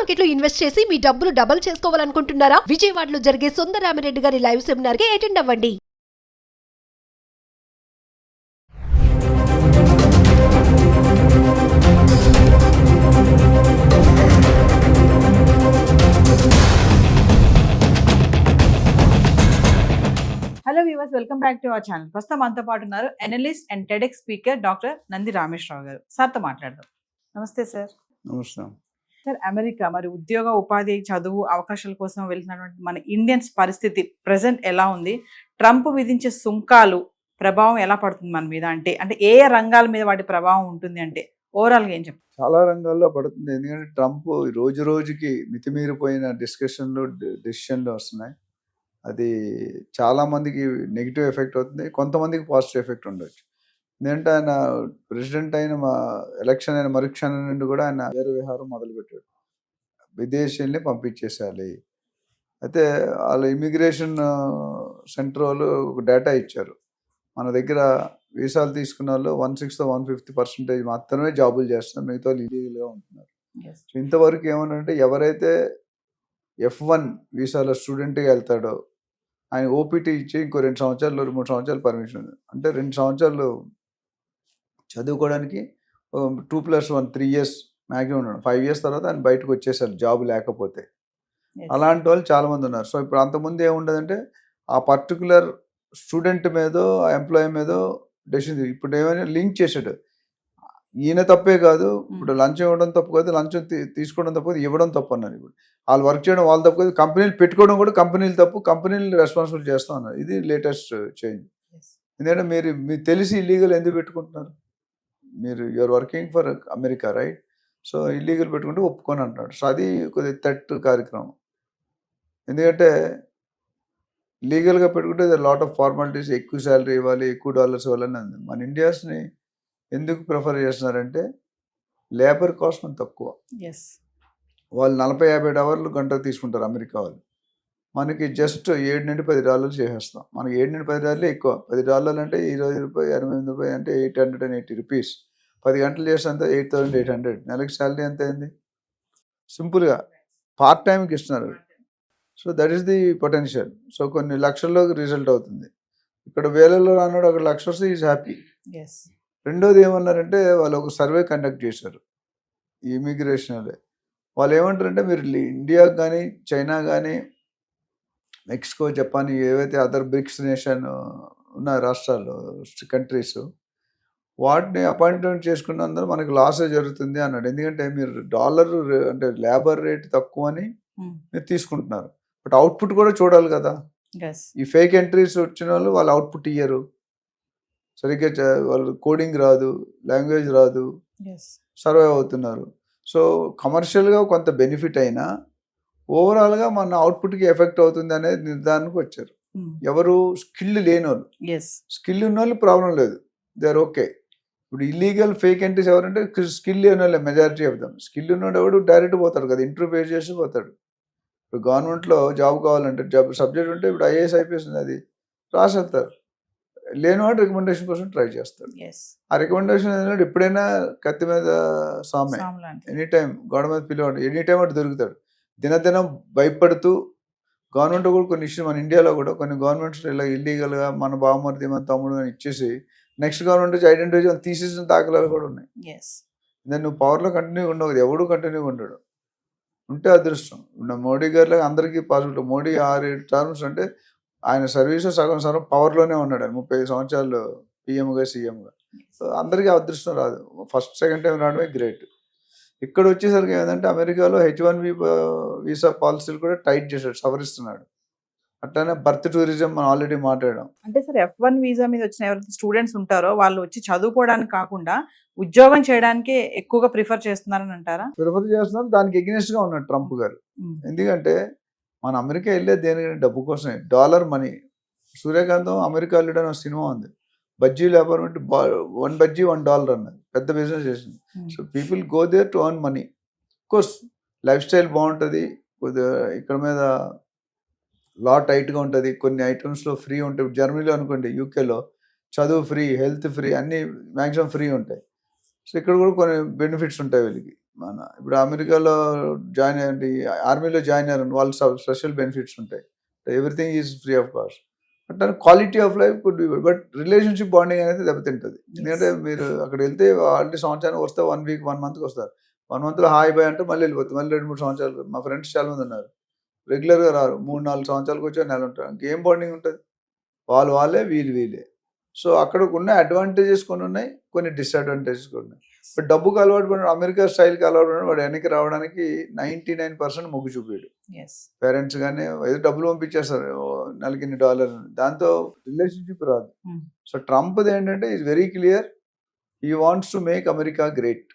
Market లో invest చేసి మీ డబ్బులు డబుల్ చేసుకోవాలనుకుంటున్నారా? విజయవాడలో జరిగే సుందరరామిరెడ్డి గారి లైవ్ సెమినార్ కి అటెండ్ అవ్వండి. Hello viewers, welcome back to our channel. ప్రస్తుతం మనతో పాటు ఉన్నారు analyst and TEDx speaker doctor Nandi Rameshwar Rao గారు. సార్తో మాట్లాడదాం. నమస్తే సార్. నమస్కారం సార్, అమెరికా మరి ఉద్యోగ ఉపాధి చదువు అవకాశాల కోసం వెళ్తున్నటువంటి మన ఇండియన్స్ పరిస్థితి ప్రెసెంట్ ఎలా ఉంది? ట్రంప్ విధించే సుంకాలు ప్రభావం ఎలా పడుతుంది మన మీద? అంటే ఏ రంగాల మీద వాటి ప్రభావం ఉంటుంది అంటే ఓవరాల్గా ఏం చెప్తారు? చాలా రంగాల్లో పడుతుంది. ఎందుకంటే ట్రంప్ రోజు రోజుకి మితిమీరిపోయిన డెసిషన్లు వస్తున్నాయి. అది చాలా మందికి నెగిటివ్ ఎఫెక్ట్ అవుతుంది, కొంతమందికి పాజిటివ్ ఎఫెక్ట్ ఉండొచ్చు. ఎందుకంటే ఆయన ప్రెసిడెంట్ అయిన ఎలక్షన్ అయిన మరుక్షణం నుండి కూడా ఆయన వేరే విహారం మొదలుపెట్టాడు. విదేశీయుల్ని పంపించేసేయాలి. అయితే వాళ్ళు ఇమిగ్రేషన్ సెంటర్ వాళ్ళు ఒక డేటా ఇచ్చారు. మన దగ్గర వీసాలు తీసుకున్న వాళ్ళు 1/6 1/5% మాత్రమే జాబులు చేస్తున్నారు, మిగతా వాళ్ళు ఇల్లీగల్గా ఉంటున్నారు. ఇంతవరకు ఏమనంటే ఎవరైతే F1 వీసాలో స్టూడెంట్గా వెళ్తాడో ఆయన ఓపీటీ ఇచ్చి ఇంకో 2 సంవత్సరాలు 3 సంవత్సరాలు పర్మిషన్ ఉంది. అంటే 2 సంవత్సరాలు చదువుకోవడానికి 2+1 3 years మ్యాక్సిమం ఉండడం. 5 years తర్వాత ఆయన బయటకు వచ్చేసారు జాబ్ లేకపోతే. అలాంటి వాళ్ళు చాలామంది ఉన్నారు. సో ఇప్పుడు అంతకుముందు ఏముండదంటే ఆ పర్టికులర్ స్టూడెంట్ మీదో ఆ ఎంప్లాయీ మీదో డెసిషన్. ఇప్పుడు ఏమైనా లింక్ చేసాడు. ఈయన తప్పే కాదు, ఇప్పుడు లంచం ఇవ్వడం తప్పు కాదు, లంచం తీసుకోవడం తప్పు కాదు, ఇవ్వడం తప్పు అన్నారు. ఇప్పుడు వాళ్ళు వర్క్ చేయడం వాళ్ళు తప్పు కాదు, కంపెనీలు పెట్టుకోవడం కూడా కంపెనీలు తప్పు, కంపెనీలు రెస్పాన్సిబుల్ చేస్తూ ఉన్నారు. ఇది లేటెస్ట్ చేంజ్. ఎందుకంటే మీరు తెలిసి ఇల్లీగల్ ఎందుకు పెట్టుకుంటున్నారు? మీరు you're working for America, right? So illegal పెట్టుకుంటే ఒప్పుకొని అంటున్నాడు. సో అది కొద్దిగా థర్ట్ కార్యక్రమం. ఎందుకంటే లీగల్గా పెట్టుకుంటే లాట్ ఆఫ్ ఫార్మాలిటీస్, ఎక్కువ శాలరీ ఇవ్వాలి, ఎక్కువ డాలర్స్ ఇవ్వాలని ఉంది. మన ఇండియాస్ని ఎందుకు ప్రిఫర్ చేస్తున్నారంటే లేబర్ కాస్ట్ మన తక్కువ. వాళ్ళు 40-50 hours గంటకు తీసుకుంటారు అమెరికా వాళ్ళు. మనకి జస్ట్ $7 నుండి $10 చేసేస్తాం. మనకి $7 నుండి $10 ఎక్కువ. $10 అంటే ₹20, ₹88 అంటే $880. 10 గంటలు చేస్తే 8,800. నెలకి శాలరీ ఎంత అయింది? సింపుల్గా పార్ట్ టైంకి ఇస్తున్నారు. So that is the potential. So కొన్ని లక్షల్లోకి రిజల్ట్ అవుతుంది. ఇక్కడ వేలలో అన్నాడు, అక్కడ లక్ష వస్తే ఈజ్ హ్యాపీ. రెండోది ఏమన్నారంటే వాళ్ళు ఒక సర్వే కండక్ట్ చేశారు ఈ ఇమిగ్రేషన్. వాళ్ళు ఏమంటారంటే మీరు ఇండియాకి కానీ చైనా కానీ మెక్సికో జపాన్ ఏవైతే అదర్ బ్రిక్స్ నేషన్ ఉన్న రాష్ట్రాలు కంట్రీస్ వాటిని అపాయింట్మెంట్ చేసుకున్నందుకు మనకి లాస్ జరుగుతుంది అన్నాడు. ఎందుకంటే మీరు డాలర్ అంటే లేబర్ రేట్ తక్కువ అని మీరు తీసుకుంటున్నారు, బట్ అవుట్పుట్ కూడా చూడాలి కదా. ఈ ఫేక్ ఎంట్రీస్ వచ్చిన వాళ్ళు వాళ్ళ అవుట్పుట్ ఇయ్యరు, సరిగ్గా వాళ్ళు కోడింగ్ రాదు, లాంగ్వేజ్ రాదు, సర్వైవ్ అవుతున్నారు. సో కమర్షియల్గా కొంత బెనిఫిట్ అయినా ఓవరాల్గా మన అవుట్పుట్కి ఎఫెక్ట్ అవుతుంది అనేది నిర్ధారణకు వచ్చారు. ఎవరు స్కిల్ లేని వాళ్ళు. స్కిల్ ఉన్న వాళ్ళు ప్రాబ్లం లేదు, దే ఆర్ ఓకే. ఇప్పుడు ఇల్లీగల్ ఫేక్ ఎంట్రీస్ ఎవరంటే స్కిల్ లేని వాళ్ళే మెజారిటీ ఆఫ్ దమ్. స్కిల్ ఉన్నాడు ఎవడు డైరెక్ట్ పోతాడు కదా, ఇంటర్వ్యూ ఫేస్ చేసి పోతాడు. ఇప్పుడు గవర్నమెంట్లో జాబ్ కావాలంటే సబ్జెక్ట్ ఉంటే ఇప్పుడు IAS IPS అది రాసేస్తారు. లేనివాడు రికమెండేషన్ కోసం ట్రై చేస్తాడు. ఆ రికమెండేషన్ ఏంటంటే ఎప్పుడైనా కత్తి మీద సామే, ఎనీ టైం గోడ మీద పిల్లవాడు ఎనీ టైం అటు దొరుకుతాడు. దినదినం భయపడుతూ గవర్నమెంట్ కూడా కొన్ని ఇష్యూ, మన ఇండియాలో కూడా కొన్ని గవర్నమెంట్స్ ఇలా ఇల్లీగల్గా మన బావమరిది మన తమ్ముడు అని ఇచ్చేసి నెక్స్ట్ గవర్నమెంట్ వచ్చి ఐడెంటిఫై తీసేసిన దాఖలాలు కూడా ఉన్నాయి. నువ్వు పవర్లో కంటిన్యూగా ఉండవు, ఎవడు కంటిన్యూగా ఉండడు. ఉంటే అదృష్టం. ఇప్పుడు మోడీ గారిలో అందరికీ పాజిబుల్. మోడీ 6-7 terms అంటే ఆయన సర్వీసు సగం పవర్లోనే ఉన్నాడు. ఆయన 35 సంవత్సరాలు PMగా CMగా. సో అందరికీ అదృష్టం రాదు, ఫస్ట్ సెకండ్ టైం రావడమే గ్రేట్. ఇక్కడ వచ్చేసరికి ఏంటంటే అమెరికాలో H1B వీసా పాలసీలు కూడా టైట్ చేశాడు, సవరిస్తున్నాడు. అట్లానే బర్త్ టూరిజం మనం ఆల్రెడీ మాట్లాడాం. అంటే సార్ F1 వీసా మీద వచ్చిన ఎవరైతే స్టూడెంట్స్ ఉంటారో వాళ్ళు వచ్చి చదువుకోవడానికి కాకుండా ఉద్యోగం చేయడానికి ఎక్కువగా ప్రిఫర్ చేస్తున్నారని అంటారా? ప్రిఫర్ చేస్తున్నారు, దానికి ఎగ్నెస్ట్గా ఉన్నాడు ట్రంప్ గారు. ఎందుకంటే మన అమెరికా వెళ్ళేది దేనికంటే డబ్బు కోసమే, డాలర్ మనీ. సూర్యకాంతం అమెరికా వెళ్ళడం సినిమా ఉంది, బజ్జీ వ్యాపారం అంటే 1 బజ్జీ $1 అన్నది, పెద్ద బిజినెస్ చేసింది. So people go there to earn money. Course lifestyle బాగుంటుంది, కొద్దిగా ఇక్కడ మీద లా టైట్గా ఉంటుంది, కొన్ని ఐటమ్స్లో ఫ్రీ ఉంటాయి. జర్మనీలో అనుకోండి, యూకేలో చదువు ఫ్రీ, హెల్త్ ఫ్రీ, అన్నీ మ్యాక్సిమం ఫ్రీ ఉంటాయి. సో ఇక్కడ కూడా కొన్ని బెనిఫిట్స్ ఉంటాయి వీళ్ళకి. మన ఇప్పుడు అమెరికాలో జాయిన్ అయ్యండి, ఆర్మీలో జాయిన్ అయ్యారు వాళ్ళు స్పెషల్ బెనిఫిట్స్ ఉంటాయి, everything is free of cost. అంటే quality of life could be, but relationship bonding అనేది దెబ్బతింటుంది. ఎందుకంటే మీరు అక్కడ వెళ్తే ఆల్రెడీ సంవత్సరానికి వస్తే 1 వీక్ 1 మంత్కి వస్తారు, 1 మంత్లో హాయ్ బాయ్ అంటే మళ్ళీ వెళ్ళిపోతుంది, మళ్ళీ 2-3 సంవత్సరాలు. మా ఫ్రెండ్స్ చాలా మంది ఉన్నారు, రెగ్యులర్గా రారు, 3-4 సంవత్సరాలకు వచ్చి నెల ఉంటారు. ఇంకేం బాండింగ్ ఉంటుంది, వాళ్ళే వీళ్ళే. సో అక్కడ ఉన్న అడ్వాంటేజెస్ కొన్ని ఉన్నాయి, కొన్ని డిసడ్వాంటేజెస్ కూడా ఉన్నాయి. బట్ డబ్బుకి అలవాటు పడిన, అమెరికా స్టైల్కి అలవాటు పడిన వాడు వెనక్కి రావడానికి 99% మొగ్గు చూపాడు. పేరెంట్స్ కానీ ఏదో డబ్బులు పంపించేస్తారు నెలకి $1 దాంతో రిలేషన్షిప్ రాదు. సో ట్రంప్ది ఏంటంటే is very clear, he wants to make America great.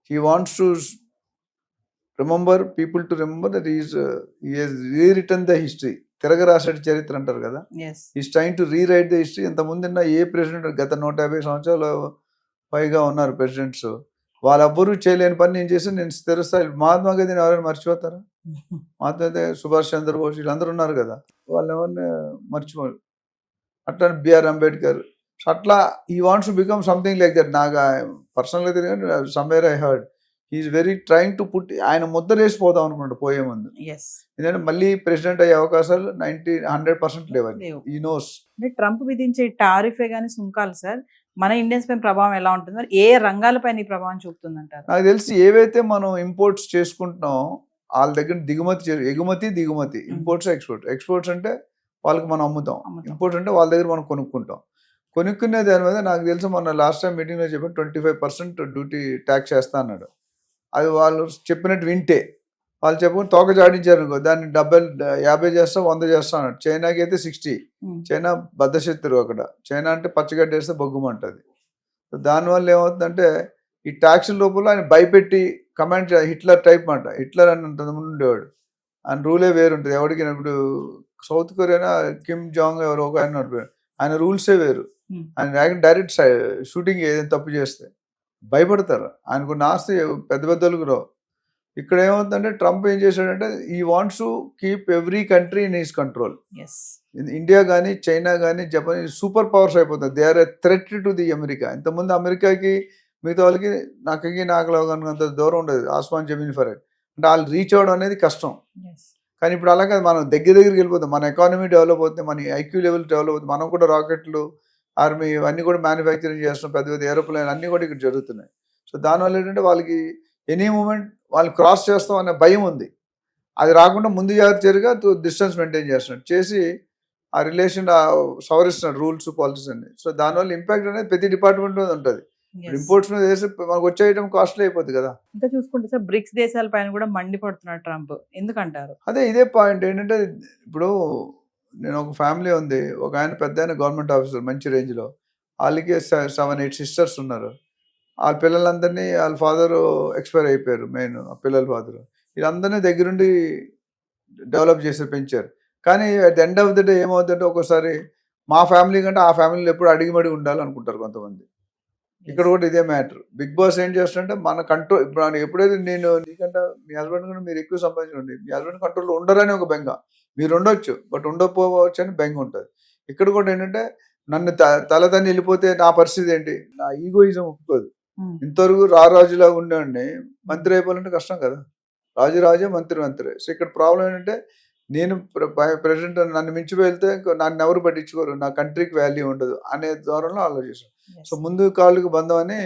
He wants to remember people to remember that he he's rewritten the history. తిరగరాసాడు చరిత్ర అంటారు కదా, is trying to rewrite the history. ఇంతకుముందున్న ఏ ప్రెసిడెంట్, గత 150 సంవత్సరాలు పైగా ఉన్నారు ప్రెసిడెంట్స్, వాళ్ళెవ్వరూ చేయలేని పని నేను చేసి నేను స్థిరస్థాయి. మహాత్మా గాంధీని ఎవరైనా మర్చిపోతారా? మహాత్మా గాంధీ, సుభాష్ చంద్రబోస్ వీళ్ళందరూ ఉన్నారు కదా, వాళ్ళు ఎవరిని మర్చిపోరు. అట్లా బిఆర్ అంబేద్కర్. సో అట్లా he wants to become something like that. నాకు పర్సనల్గా తెలియదు, somewhere I heard he's very trying to put, ఆయన ముద్ర వేసిపోదాం అనుకుంటాడు పోయే ముందు. ఎందుకంటే మళ్ళీ ప్రెసిడెంట్ అయ్యే అవకాశాలు 100% లేవని ఈ నోస్. ట్రంప్ విధించే టారిఫే కానీ సుంకాలు సార్ మన ఇండియన్స్ పైన ప్రభావం ఎలా ఉంటుంది, మరి ఏ రంగాలపైన ఈ ప్రభావం చూపుతుంది అంటారు? నాకు తెలిసి ఏవైతే మనం ఇంపోర్ట్స్ చేసుకుంటున్నాం వాళ్ళ దగ్గర ఎగుమతి దిగుమతి, ఇంపోర్ట్స్ ఎక్స్పోర్ట్స్ అంటే వాళ్ళకి మనం అమ్ముతాం, ఇంపోర్ట్స్ అంటే వాళ్ళ దగ్గర మనం కొనుక్కుంటాం. కొనుక్కునే దాని మీద నాకు తెలిసి మొన్న లాస్ట్ టైం మీటింగ్లో చెప్పి 25% డ్యూటీ ట్యాక్స్ చేస్తా అన్నాడు. అది వాళ్ళు చెప్పినట్టు వింటే, వాళ్ళు చెప్పుకుని తోక జాడించారు అనుకో, దాన్ని 50 చేస్తా 100 చేస్తా అన్నాడు. చైనాకి అయితే 60. చైనా బద్దశత్రువు అక్కడ. చైనా అంటే పచ్చగడ్డ వేస్తే బొగ్గుమంటుంది. దానివల్ల ఏమవుతుందంటే ఈ ట్యాక్స్ లోపల ఆయన భయపెట్టి కమాండ్, హిట్లర్ టైప్ మాట. హిట్లర్ అని అంతకుముందు ఉండేవాడు, ఆయన రూలే వేరుంటుంది ఎవరికి. ఇప్పుడు సౌత్ కొరియా కిమ్ జాంగ్ ఎవరు ఒక ఆయన నడిపాడు, ఆయన రూల్సే వేరు. ఆయన డైరెక్ట్ షూటింగ్ ఏదైనా తప్పు చేస్తే భయపడతారు. ఆయనకున్న ఆస్తి పెద్ద పెద్దలకు రావు. ఇక్కడ ఏమవుతుందంటే ట్రంప్ ఏం చేశాడంటే he wants to keep every country in his control. India కానీ చైనా కానీ జపాన్ సూపర్ పవర్స్ అయిపోతుంది. They are a threat to the America. ఇంతకుముందు అమెరికాకి మిగతా వాళ్ళకి నాకు అంత దూరం ఉండదు, ఆస్మాన్ జమీన్ ఫరక్. అంటే వాళ్ళు రీచ్ అవ్వడం అనేది కష్టం. కానీ ఇప్పుడు అలాగే మనం దగ్గరికి వెళ్ళిపోతాం, మన ఎకానమీ డెవలప్ అవుతుంది, మన ఐక్యూ లెవెల్ డెవలప్ అవుతుంది. మనం కూడా రాకెట్లు, ఆర్మీ ఇవన్నీ కూడా మ్యానుఫ్యాక్చరింగ్ చేస్తున్నాం, పెద్ద పెద్ద ఏరోప్లేన్ అన్నీ కూడా ఇక్కడ జరుగుతున్నాయి. సో దానివల్ల ఏంటంటే వాళ్ళకి ఎనీ మూమెంట్ వాళ్ళు క్రాస్ చేస్తాం అనే భయం ఉంది. అది రాకుండా ముందు జాగ్రత్తగా డిస్టెన్స్ మెయింటైన్ చేస్తున్నాడు, చేసి ఆ రిలేషన్ సవరిస్తున్నాడు రూల్స్ పాలసీస్ అన్ని. సో దానివల్ల ఇంపాక్ట్ అనేది ప్రతి డిపార్ట్మెంట్ మీద ఉంటుంది. ఇంపోర్ట్స్ మీద వేసి మనకు వచ్చే ఐటమ్ కాస్ట్లీ అయిపోతుంది కదా. ఇంకా చూసుకుంటే సార్ బ్రిక్స్ దేశాల పైన కూడా మండిపడుతున్నాడు ట్రంప్, ఎందుకంటారు? అదే ఇదే పాయింట్ ఏంటంటే, ఇప్పుడు నేను ఒక ఫ్యామిలీ ఉంది, ఒక ఆయన పెద్ద ఆయన గవర్నమెంట్ ఆఫీసర్ మంచి రేంజ్లో, వాళ్ళకి 7-8 సిస్టర్స్ ఉన్నారు. వాళ్ళ పిల్లలందరినీ వాళ్ళ ఫాదరు ఎక్స్పైర్ అయిపోయారు, మెయిన్ ఆ పిల్లల ఫాదరు. వీళ్ళందరినీ దగ్గరుండి డెవలప్ చేసి పెంచారు. కానీ at the end of the day ఏమవుతుందంటే ఒక్కోసారి మా ఫ్యామిలీ కంటే ఆ ఫ్యామిలీలో ఎప్పుడు అడిగిమడి ఉండాలనుకుంటారు కొంతమంది. ఇక్కడ కూడా ఇదే మ్యాటర్. బిగ్ బాస్ ఏం చేస్తుంటే మన కంట్రోల్, ఇప్పుడు ఎప్పుడైతే నేను నీకంటే మీ హస్బెండ్ కూడా మీరు ఎక్కువ సంపాదించండి, మీ హస్బెండ్ కంట్రోల్లో ఉండరని ఒక బెంగ, మీరు ఉండొచ్చు బట్ ఉండకపోవచ్చు అని బెంగ ఉంటుంది. ఇక్కడ కూడా ఏంటంటే నన్ను తలతన్ని వెళ్ళిపోతే నా పరిస్థితి ఏంటి, నా ఈగోయిజం ఒప్పుకోదు. ఇంతవరకు రాజులాగా ఉండేవాడిని, మంత్రి అయిపోవాలంటే కష్టం కదా, రాజే మంత్రి. సో ఇక్కడ ప్రాబ్లం ఏంటంటే నేను ప్రెసిడెంట్ నన్ను మించి వెళ్తే నన్ను ఎవరు పట్టించుకోరు, నా కంట్రీకి వాల్యూ ఉండదు అనే ద్వారంలో ఆలోచిస్తాను. సో ముందు కాళ్ళకి బంధం అని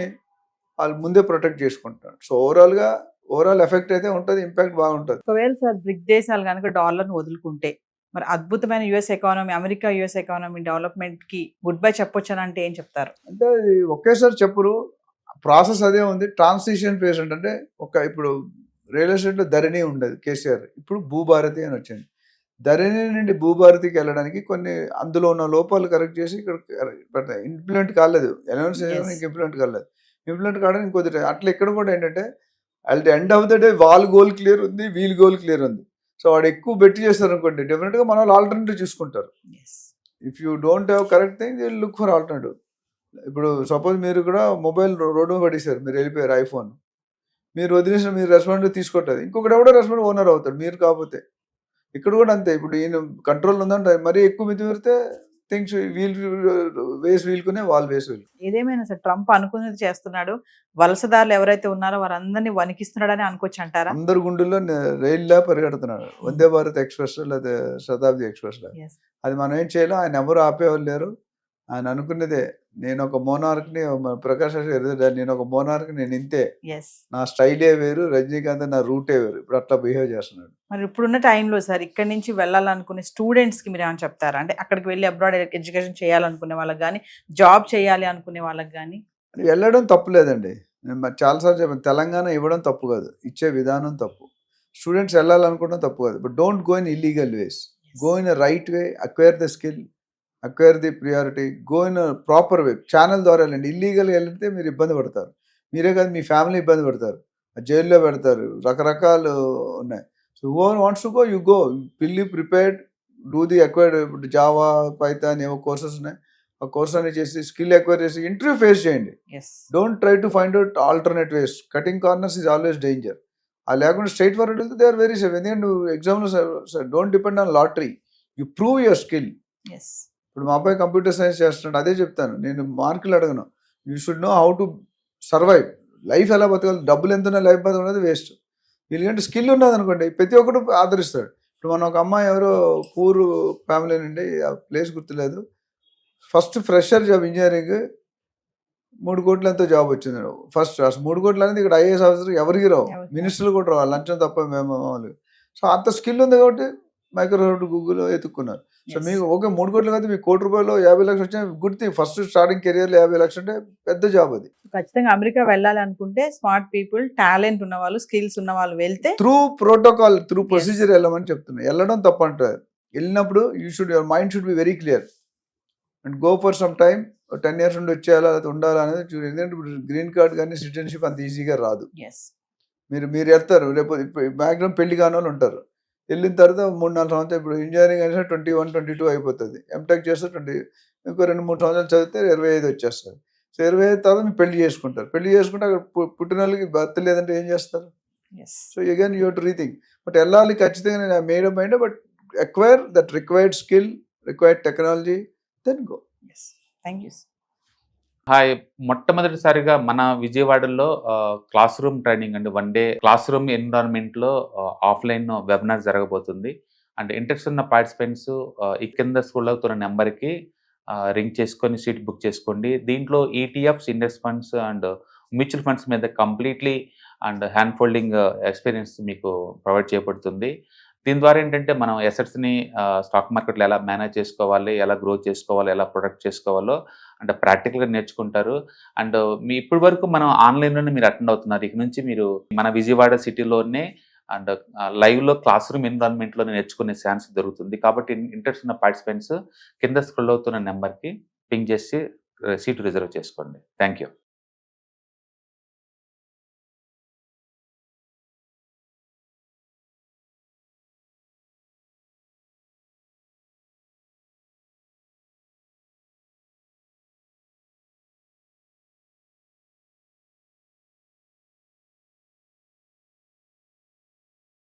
వాళ్ళు ముందే ప్రొటెక్ట్ చేసుకుంటారు. సో ఓవరాల్ ఎఫెక్ట్ అయితే ఉంటుంది, ఇంపాక్ట్ బాగుంటుంది. ఒకవేళ సార్ బ్రిక్స్ దేశాలు కనుక డాలర్ను వదులుకుంటే మరి అద్భుతమైన US economy, America US economy development కి గుడ్ బై చెప్పొచ్చు అంటే ఏం చెప్తారు? అంటే ఒకేసారి చెప్పరు, ప్రాసెస్ అదే ఉంది. ట్రాన్సిషన్ ఫేజ్ అంటే ఇప్పుడు రియల్ ఎస్టేట్లో ధరణి ఉండదు కేసీఆర్, ఇప్పుడు భూభారతి అని వచ్చింది. ధరణి నుండి భూభారతికి వెళ్ళడానికి కొన్ని అందులో ఉన్న లోపాలు కరెక్ట్ చేసి ఇక్కడ ఇంప్లిమెంట్ కాలేదు, ఎలవెన్స్ ఇంప్లిమెంట్ కావడానికి ఇంకొద్ది అట్లా. ఇక్కడ కూడా ఏంటంటే at the end of the day వాళ్ళ గోల్ క్లియర్ ఉంది, వీళ్ళ గోల్ క్లియర్ ఉంది. సో వాడు ఎక్కువ బెట్టి చేస్తారు అనుకోండి, డెఫినెట్గా మన వాళ్ళు ఆల్టర్నేటివ్ చూసుకుంటారు. If you don't have correct thing they will look for alternative. ఇప్పుడు సపోజ్ మీరు కూడా మొబైల్ రోడ్డు పడేశారు, మీరు వెళ్ళిపోయారు ఐఫోన్, మీరు వదిలేసిన మీరు రెస్పాండ్ తీసుకోవట్లేదు, ఇంకొకటి ఎవడో రెస్పాండ్ ఓనర్ అవుతాడు మీరు కాకపోతే. ఇక్కడ కూడా అంతే, ఇప్పుడు ఈయన కంట్రోల్ ఉందంటే మరీ ఎక్కువ మితిమీరితే థింగ్స్ వీల్ వేసి వీలుకునే వాళ్ళు వేసి వీలు. ఏదేమైనా సరే ట్రంప్ అనుకున్నది చేస్తున్నాడు. వలసదారులు ఎవరైతే ఉన్నారో వారందరినీ వణికిస్తున్నాడని అనుకోవచ్చు అంటారా? అందరు గుండెల్లో రైల్లా పరిగెడుతున్నాడు. వందే భారత్ ఎక్స్ప్రెస్ లేదా శతాబ్ది ఎక్స్ప్రెస్ లా. Yes. అది మనం ఏం చేయలేం. ఆయన ఎవరు ఆపేవాళ్ళు లేరు. ఆయన అనుకున్నదే, నేను ఒక మోనార్క్ని, ప్రకాష్ రాజ్ గారు, నేను ఒక మోనార్క్, నేను ఇంతే, Yes. నా స్టైలే వేరు, రజనీకాంత్ నా రూటే వేరు. ఇప్పుడు అట్లా బిహేవ్ చేస్తున్నాడు. మరి ఇప్పుడున్న టైంలో సార్ ఇక్కడి నుంచి వెళ్ళాలనుకునే స్టూడెంట్స్ కి మీరు ఏమైనా చెప్తారా? అంటే అక్కడికి వెళ్ళి అబ్రాడ్ ఎడ్యుకేషన్ చేయాలనుకునే వాళ్ళకి కానీ, జాబ్ చేయాలి అనుకునే వాళ్ళకి కానీ. వెళ్ళడం తప్పు లేదండి. నేను చాలాసార్లు చెప్పాను, తెలంగాణ ఇవ్వడం తప్పు కాదు, ఇచ్చే విధానం తప్పు. స్టూడెంట్స్ వెళ్ళాలనుకోవడం తప్పు కాదు. But don't go in illegal ways. Go in a right way, acquire the skill, acquire the priority, go in proper way. Channel ద్వారా వెళ్ళండి. ఇల్లీగల్గా వెళ్తే మీరు ఇబ్బంది పడతారు. మీరే కాదు, మీ ఫ్యామిలీ ఇబ్బంది పడతారు, జైల్లో పెడతారు, రకరకాలు ఉన్నాయి. So who wants to go, you go, fully prepared, do the acquired. ఇప్పుడు జావా, పైథాన్ ఏవో కోర్సెస్ ఉన్నాయి, ఆ కోర్స్ అని చేసి స్కిల్ అక్వైర్ చేసి ఇంటర్వ్యూ ఫేస్ చేయండి. Don't try to find out alternate ways. Cutting corners is always danger. అది లేకుండా స్ట్రైట్ ఫార్వర్డ్ వెళ్తే దే ఆర్ వెరీ సేఫ్. ఎందుకంటే నువ్వు ఎగ్జామ్లో don't depend on lottery, you prove your skill. ఇప్పుడు మా అబ్బాయి కంప్యూటర్ సైన్స్ చేస్తున్నాడు, అదే చెప్తాను నేను, మార్కులు అడగను. You should know how to survive. Life ఎలా బతకాలి, డబ్బులు ఎంత లైఫ్ బతకనేది వేస్ట్. వీళ్ళకంటే స్కిల్ ఉన్నది అనుకోండి, ప్రతి ఒక్కరు ఆదరిస్తాడు. ఇప్పుడు మన ఒక అమ్మాయి ఎవరో పూర్ ఫ్యామిలీ నుండి, ఆ ప్లేస్ గుర్తులేదు, ఫస్ట్ ఫ్రెషర్ జాబ్ ఇంజనీరింగ్ 3 కోట్ల ఎంతో జాబ్ వచ్చింది. ఫస్ట్ 3 కోట్లు అనేది ఇక్కడ ఐఏఎస్ ఆఫీసర్ ఎవరికి రావు, మినిస్టర్లు కూడా రావు, లంచం తప్ప మేము మామూలుగా. సో అంత స్కిల్ ఉంది కాబట్టి మైక్రోసాఫ్ట్, గూగుల్ ఎత్తుక్కున్నారు. సో మీకు ఓకే 3 కోట్లు కాదు, మీకు 1 కోటి రూపాయలు 50 లక్షలు వచ్చినా గుడ్ థింగ్. ఫస్ట్ స్టార్టింగ్ కెరియర్లో 50 లక్షలు అంటే పెద్ద జాబ్ అది. ఖచ్చితంగా అమెరికా వెళ్ళాలి అనుకుంటే స్మార్ట్ పీపుల్, టాలెంట్ ఉన్న వాళ్ళు, స్కిల్స్ ఉన్న వాళ్ళు వెళ్తే త్రూ ప్రోటోకాల్, త్రూ ప్రొసీజర్ వెళ్ళమని చెప్తున్నా. వెళ్ళడం తప్పంటారు. వెళ్ళినప్పుడు your mind should be very clear and go for some time. 10 years నుండి వచ్చేయాలా, అది ఉండాలా అనేది చూడండి. ఎందుకంటే ఇప్పుడు గ్రీన్ కార్డ్ కానీ సిటిజన్షిప్ అంత ఈజీగా రాదు. మీరు వెళ్తారు, రేపు మ్యాక్సిమం పెళ్లి కాని వాళ్ళు ఉంటారు. వెళ్ళిన తర్వాత 3-4 సంవత్సరాలు, ఇప్పుడు ఇంజనీరింగ్ అయినా 21-22 అయిపోతుంది. ఎంటెక్ చేస్తే 20, ఇంకో 2-3 సంవత్సరాలు చదివితే 25 వచ్చేస్తారు. సో 25 తర్వాత మీరు పెళ్లి చేసుకుంటారు. పెళ్లి చేసుకుంటే అక్కడ పుట్టిన వాళ్ళకి భర్త లేదంటే ఏం చేస్తారు? So again you have to rethink. But వెళ్ళాలి ఖచ్చితంగా, నేను made up mind. But acquire that required skill, required technology, then go. Thank you. Hi, మొట్టమొదటిసారిగా మన విజయవాడలో క్లాస్ రూమ్ ట్రైనింగ్ అండి, 1 day క్లాస్ రూమ్ ఎన్విరాన్మెంట్లో ఆఫ్లైన్ వెబినార్ జరగబోతుంది. అండ్ ఇంట్రెస్ట్ ఉన్న పార్టిసిపెంట్స్ ఈ కింద స్కూల్ అవుతున్న నెంబర్కి రింగ్ చేసుకొని సీట్ బుక్ చేసుకోండి. దీంట్లో ETFs, index funds and mutual funds మీద completely and hand holding experience మీకు ప్రొవైడ్ చేయబడుతుంది. దీని ద్వారా ఏంటంటే మనం ఎసెట్స్ని స్టాక్ మార్కెట్లో ఎలా మేనేజ్ చేసుకోవాలి, ఎలా గ్రో చేసుకోవాలి, ఎలా ప్రొడక్ట్ చేసుకోవాలో అంటే ప్రాక్టికల్గా నేర్చుకుంటారు. అండ్ మీ ఇప్పటి వరకు మనం ఆన్లైన్లోనే మీరు అటెండ్ అవుతున్నారు. ఇక నుంచి మీరు మన విజయవాడ సిటీలోనే అండ్ లైవ్లో క్లాస్ రూమ్ ఎన్విరాన్మెంట్లో నేర్చుకునే ఛాన్స్ దొరుకుతుంది. కాబట్టి ఇంట్రెస్ట్ ఉన్న పార్టిసిపెంట్స్ కింద స్క్రోల్ అవుతున్న నెంబర్కి పింగ్ చేసి సీటు రిజర్వ్ చేసుకోండి. Thank you.